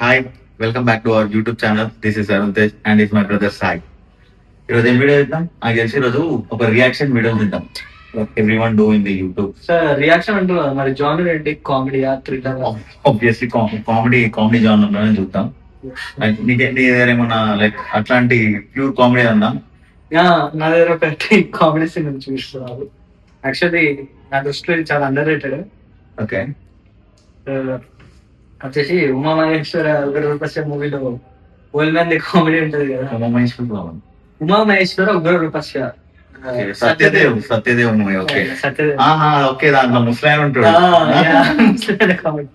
Hi, welcome back to our YouTube channel. This is Arun Tej and is my brother Sai. ఈరోజు ఏం video చేద్దాం? నాకు తెలిసి ఈరోజు ఒక రియాక్షన్ వీడియో చేద్దాం. Every one do in the YouTube. Sir reaction అంటున్నారు మరి, జానర్ ఏంటి? కామెడీయా, థ్రిల్లర్? ఆబ్వియస్లీ కామెడీ జానర్ లోనే చూద్దాం. నీ దగ్గర ఏమన్నా లైక్ అట్లాంటి ప్యూర్ కామెడీ ఉందా? నా దగ్గర ఒకటి కామెడీ సీన్ చూస్తున్నారు. యాక్చువల్లీ నా దృష్టిలో ఇది చాలా అండర్ రేటెడ్. ఓకే, వచ్చేసి ఉమామహేశ్వర ఉగ్రరూపస్య మూవీలో ఓల్డ్ మ్యాన్ కామెడీ ఉంటది కదా. Umamaheswara Ugraroopasya Satyadev movie. Okay Satyadev. Okay, దాంట్లో ముస్లాం ఉంటాడు. కామెడీ.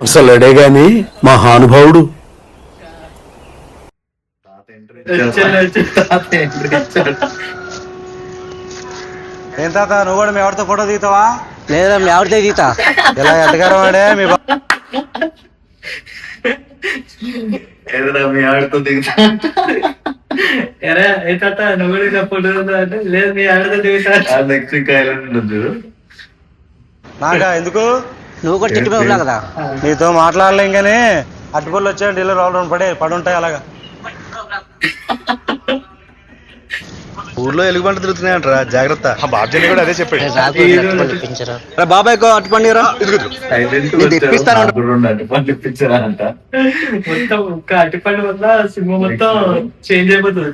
అసలడే గాని మహానుభావుడు. ఏం తాత, నువ్వు కూడా మీ ఆవిడతో ఫోటో దిగుతావా? లేదా మీ ఆవిడతో దిగుతా. ఇలా ఎట్టగారం వాడే మీ ఏదైనా మీ ఆడితో దిగుతా. ఎరా ఏ తాత నువ్వు కూడా ఫోటో అంటే లేదు మీ ఆడతో దిగుతా. నెక్స్ట్ ఇంకా ఐలాండ్ ఉంటుంది. నాకా ఎందుకు? నువ్వు కూడా తిట్టి పోవులా కదా. నీతో మాట్లాడలేం కానీ అట్టుపళ్ళు వచ్చా డీలర్ ఆల్రౌండ్ పడి ఉంటాయి అలాగా. ఊర్లో ఎలుగుబంట తిరుగుతున్నాయంటరా, జాగ్రత్త. బాబ్జీ కూడా అదే చెప్పాడు. బాబాయ్ అట్టుపండిరా ఇప్పించారా అంట. మొత్తం ఒక్క అట్టిపండు వల్ల సినిమా మొత్తం చేంజ్ అయిపోతుంది.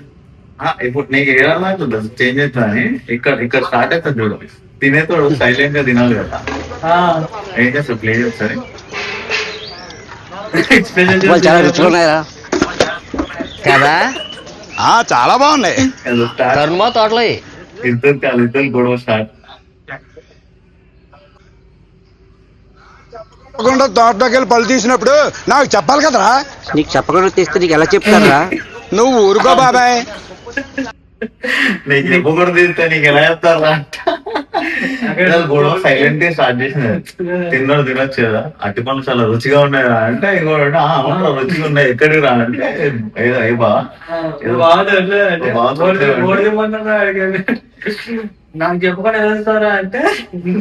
ఇప్పుడు నీకు ఏదైనా చేంజ్ అవుతుంది అని ఇక్కడ స్టార్ట్ అవుతుంది చూడు. తినేతోడు సైలెంట్ గా తినాలి కదా. ఏం చేస్తావు? ప్లే చేస్తారు చాలా రుచిగా ఉన్నాయా కదా. చాలా బాగున్నాయి. తోటలో ఇద్దరు గొడవ స్టార్ట్. తోటలోకి వెళ్ళి పళ్ళు తీసినప్పుడు నాకు చెప్పాలి కదరా. నీకు చెప్పకుండా తీస్తే నీకు ఎలా చెప్తారా? నువ్వు ఊరుకో బాబాయ్. నీకు చెప్పకూడదు తీస్తే నీకు ఎలా చెప్తారా? గొడవ సైలెంట్ గా స్టార్ట్ చేసినది. తినొచ్చు కదా, అట్టి పనులు చాలా రుచిగా ఉన్నాయా అంటే ఇంకోటి అవును రుచిగా ఉన్నాయి, ఎక్కడికి రా అంటే నాకు చెప్పకుండా వెళ్తారా అంటే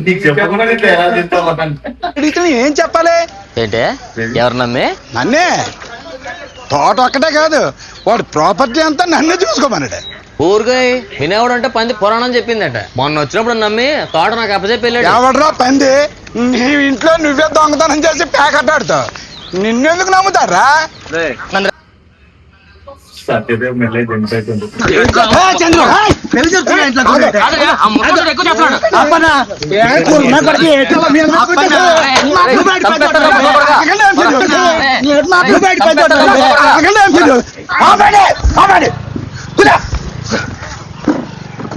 నీకు చెప్పకుండా ఎలా తింటావా అంటే ఏం చెప్పాలి? ఏంటే ఎవరు నమ్మి? నన్నే. తోట ఒక్కటే కాదు, వాడు ప్రాపర్టీ అంతా నన్నే చూసుకోమన్నాడు. ఊరుగా వినేవాడు అంటే పంది పురాణం చెప్పిందట. మొన్న వచ్చినప్పుడు నమ్మి తోట నాకు అప్పచెప్పి వెళ్ళాడు. ఎవడరా పంది? నీ ఇంట్లో నువ్వే దొంగతనం చేసి ప్యాకెట్టాడుతావు. నిన్నెందుకు నమ్ముతారా? సత్యదేవ్ మెల్లై తింటుంది.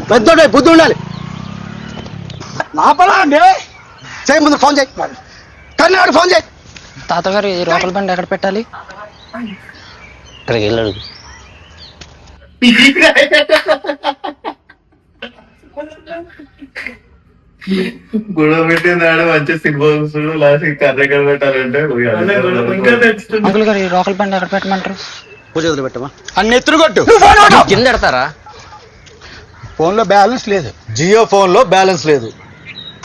పెద్దోడే బుద్ధి ఉండాలి. నా పలా అండి. చేయి, ముందు ఫోన్ చేయి. కన్నవాడు ఫోన్ చేయి. తాతగారు ఈ రోకల బండి ఎక్కడ పెట్టాలి? ఇక్కడికి వెళ్ళాడు. గొడవ పెట్టింది ఆడ మంచి సినిమా చూస్తుడు. లాస్ట్ కర్ర ఎక్కడ పెట్టాలంటే అంకుల్ గారు ఈ రోకల బండి ఎక్కడ పెట్టమంటారు? పూజ వదిలి పెట్టమా. అన్ని ఎత్తులు కొట్టు. కింద పెడతారా? ఫోన్లో బ్యాలెన్స్ లేదు. జియో ఫోన్లో బ్యాలెన్స్ లేదు.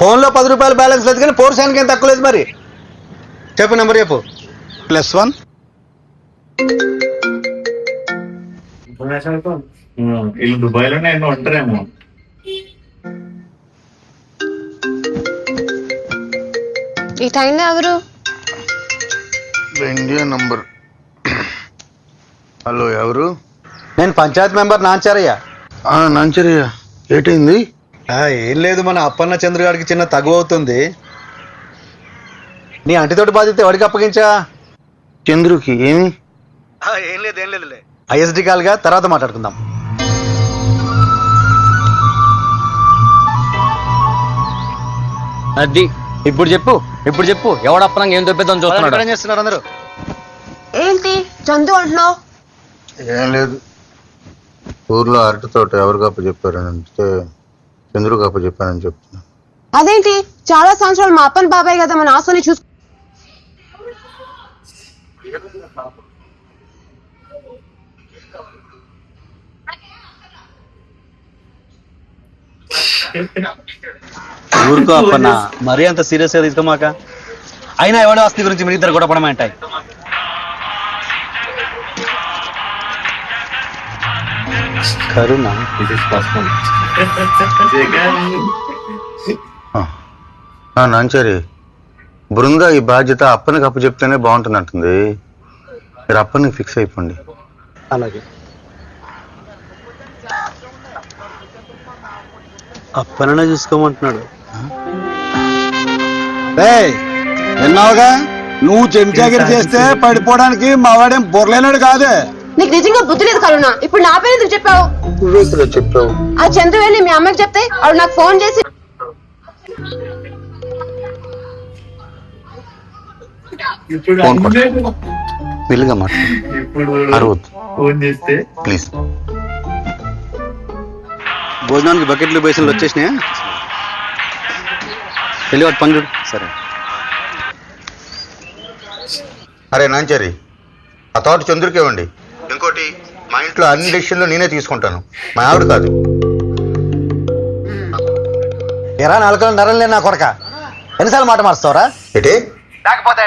ఫోన్లో 10 రూపాయలు బ్యాలెన్స్ లేదు కానీ పోర్షానికి ఏం తక్కువ లేదు. మరి చెప్పు నెంబర్ చెప్పు. +1 వీళ్ళు దుబాయ్ లోనే ఎన్నో ఉంటారేమో. ఈ టైంలో ఎవరు? India number. హలో, ఎవరు? నేను పంచాయత్ మెంబర్ నాంచారయ్య. నాంచరయ్య, ఏటైంది? ఏం లేదు, మన అప్పన్న చంద్రగాడికి చిన్న తగు అవుతుంది. నీ అంటితోటి బాధ్యత ఎవరికి అప్పగించా? చంద్రుకి. ఏమి? ఏం లేదు. ఐఎస్డి కాల్గా తర్వాత మాట్లాడుకుందాం. అది ఇప్పుడు చెప్పు ఎవడప్పనంగా ఏం తప్పిద్దాం చూస్తున్నాడు? ఏం చేస్తున్నారు అందరూ? ఏంటి చందు అంటున్నావు? ఏం లేదు, ఊర్లో అరటి తోట ఎవరికి అప్ప చెప్పారని అంటే చంద్రుకి అప్ప చెప్పానని చెప్తున్నా. అదేంటి చాలా సంవత్సరాలు మా అప్పని బాబాయ్ కదా మన ఆశని చూసు ఊరుకో అప్పన్న మరీ అంత సీరియస్ గా తీసుకోమాక. అయినా ఎవడో ఆస్తి గురించి మీ ఇద్దరు గొడవడం అంటాయి. కరుణ నాంచారి బృంద ఈ బాధ్యత అప్పనికి అప్పు చెప్తేనే బాగుంటుంది అంటుంది. మీరు అప్పనికి ఫిక్స్ అయిపోండి. అలాగే అప్పననే చూసుకోమంటున్నాడు. విన్నావుగా, నువ్వు చెంచాగిరి చేస్తే పడిపోవడానికి మావాడేం బొర్లేనాడు కాదే. నీకు నిజంగా బుద్ధి లేదు కరుణ. ఇప్పుడు నా పేరు ఎందుకు చెప్పావు? నువ్వెక్కడ చెప్పావు? ఆ చంద్ర వెళ్ళి మీ అమ్మకి చెప్తే ఆవిడ నాకు ఫోన్ చేసి ఇప్పుడు ఫోన్ కొట్టు. అందరూ మెల్లిగా మాట్లాడు. ఇప్పుడు అరవద్దు ఫోన్ చేస్తే ప్లీజ్. భోజనానికి బకెట్లు బేసిన్లు వచ్చేసినాయా? వెళ్ళి వాటి పని చూడు. సరే. అరే నాంచారి, ఆ థాట్ చంద్రుకి ఇవ్వండి. ఇంకోటి, మా ఇంట్లో అన్ని డెసిషన్లు నేనే తీసుకుంటాను, మా ఆవిడ కాదు. ఎరా నాలుగు నరం నా కొడక, ఎన్నిసార్లు మాట మారుస్తావరా? ఏంటి? లేకపోతే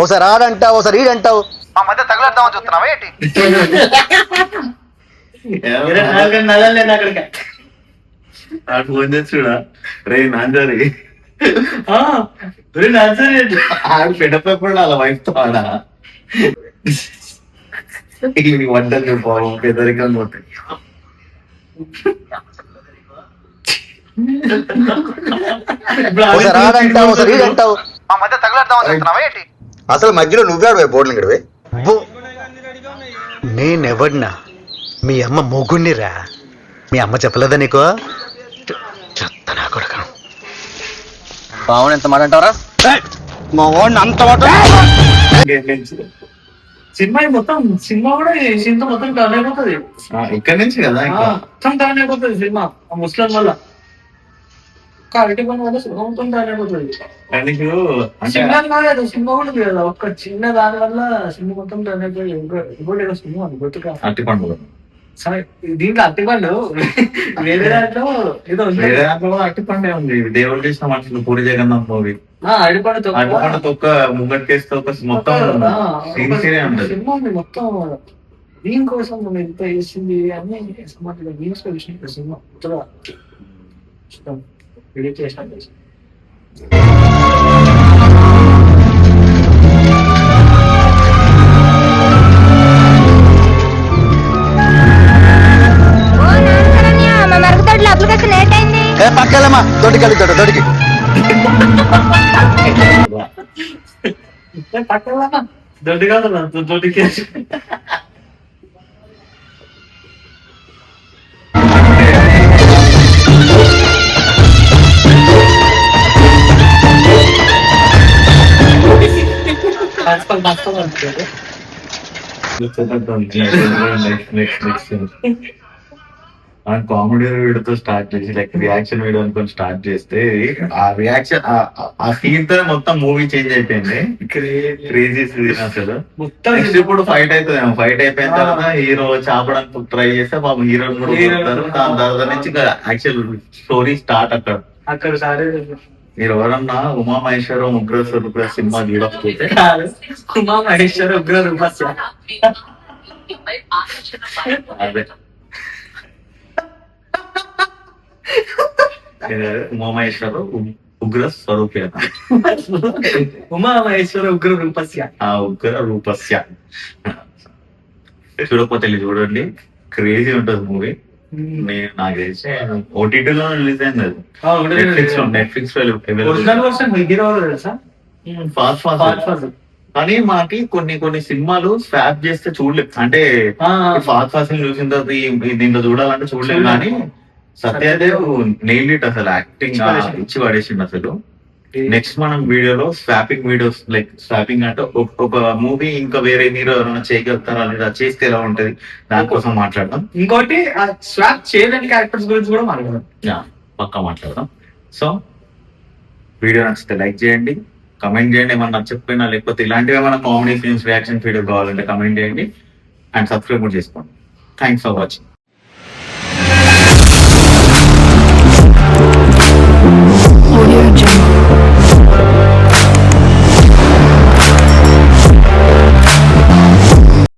ఓసారి ఆడంటావు, ఓసారి ఈడంటావు. మా మధ్య తగులుద్దామని చూస్తున్నావా ఏంటి? నగలేదు అక్కడికి. ఫోన్ చేసి చూడా, రే నాంజారి నాన్సర్ పెడపప్పుడు వాళ్ళ వైఫ్ తో ఆడా వంటలు పోవడం పెద్దరికం పోతాయి. ఓసారి ఆడంటావు, ఓసారి ఈడంటావు. మా మధ్య తగులుద్దామని చూస్తున్నావా ఏంటి? అసలు మధ్యలో నువ్వే బోర్డులు గడివే. నేనెవడినా? మీ అమ్మ మొగుణ్ణిరా. మీ అమ్మ చెప్పలేదా నీకు? చెత్తనా కొడక. బావుని ఎంత మాట అంటావరా? మా వాడిని అంత మాట. సినిమా మొత్తం సినిమా కూడా సీన్ తో మొత్తం టర్న్ అయిపోతుంది. ఇక్కడి నుంచి కదా మొత్తం టర్న్ అయిపోతుంది సినిమా. ముస్లిం వల్ల అరటి పని వల్ల సినిమా మొత్తం టర్న్ అయిపోతుంది. సినిమా కాదు, సినిమా కూడా కదా, ఒక్క చిన్న దాని వల్ల సినిమా మొత్తం టర్న్ అయిపోయి ఇంకోటి ఏదో సినిమా అని గుర్తుగా. అట్టి పండుగ సరే, దీంట్లో అరటిపండు వేరే దాంట్లో ఏదో వేరే దాంట్లో కూడా అట్టి పండే ఉంది. దేవుడు చేసిన మనుషులు, పూరి జగన్నాథ్ మూవీ. అరటిపండు అట్టి తొక్క ముంగట్కేస్తే ఒక మొత్తం సీన్ ఉంటది. సినిమా ఉంది మొత్తం. దీనికోసం మనం ఎంత చేసింది అన్ని సమాజంలో మీమ్స్ లో చూసిన సినిమా కొత్తగా వీడియో చేసిన. పక్కలేమా దొడికి దొడికి పక్కన దొడ్డి కాదు, దొడ్డికి కామెడీ వీడియోతో స్టార్ట్ చేసి లైక్ రియాక్షన్ వీడియో అనుకొని స్టార్ట్ చేస్తే ఆ రియాక్షన్ ఆ సీన్ తో మొత్తం మూవీ చేంజ్ అయిపోయింది. క్రేజీ సీన్ అసలు. నెక్స్ట్ ఇప్పుడు ఫైట్ అవుతుంది. ఫైట్ అయిపోయిన తర్వాత హీరో చాపడానికి ట్రై చేస్తే పాపం హీరో కూడా కొడతారు. దాని తర్వాత నుంచి యాక్చువల్ స్టోరీ స్టార్ట్ అక్కడ సరే. మీరు ఎవరన్నా ఉమా మహేశ్వరం ఉగ్ర స్వరూప సినిమా చూడకపోతే, ఉమా మహేశ్వర ఉగ్ర రూపస్య అదే ఉమా మహేశ్వర ఉగ్ర స్వరూపేణ, ఉమా మహేశ్వర ఉగ్ర రూపస్య, ఆ ఉగ్ర రూపస్య. చూడకపోతే వెళ్ళి చూడండి, క్రేజీ ఉంటది మూవీ. నేను నాకు తెలిసి ఓటీటీలో రిలీజ్ అయింది అది. నెట్ఫ్లిక్స్ ఒరిజినల్ వర్షన్ హీరో తెలుసా? Fast fast. కానీ మాకి కొన్ని సినిమాలు స్వాప్ చేస్తే చూడలేదు. అంటే ఫాస్ట్ ఫాస్ట్ చూసిన తర్వాత దీంట్లో చూడాలంటే చూడలేదు. కానీ సత్యదేవ్ నెయిల్ ఇట్ అసలు. యాక్టింగ్ ఇచ్చి పడేసిండు అసలు. నెక్స్ట్ మనం వీడియోలో స్వాపింగ్ వీడియోస్, లైక్ స్వాపింగ్ అంటే ఒక మూవీ ఇంకా వేరే హీరో ఎవరైనా చేయగలుగుతారా లేదా, చేస్తే ఎలా ఉంటది, దానికోసం మాట్లాడదాం. ఇంకోటి స్వాప్ చేయలేని క్యారెక్టర్స్ గురించి కూడా మాట్లాడదాం. పక్కా మాట్లాడదాం. సో వీడియో నచ్చితే లైక్ చేయండి, కమెంట్ చేయండి, ఏమన్నా నచ్చకపోయినా లేకపోతే ఇలాంటివి ఏమైనా కామెడీ ఫిల్మ్స్ రియాక్షన్ వీడియో కావాలంటే కమెంట్ చేయండి అండ్ సబ్స్క్రైబ్ కూడా చేసుకోండి. Thanks for watching.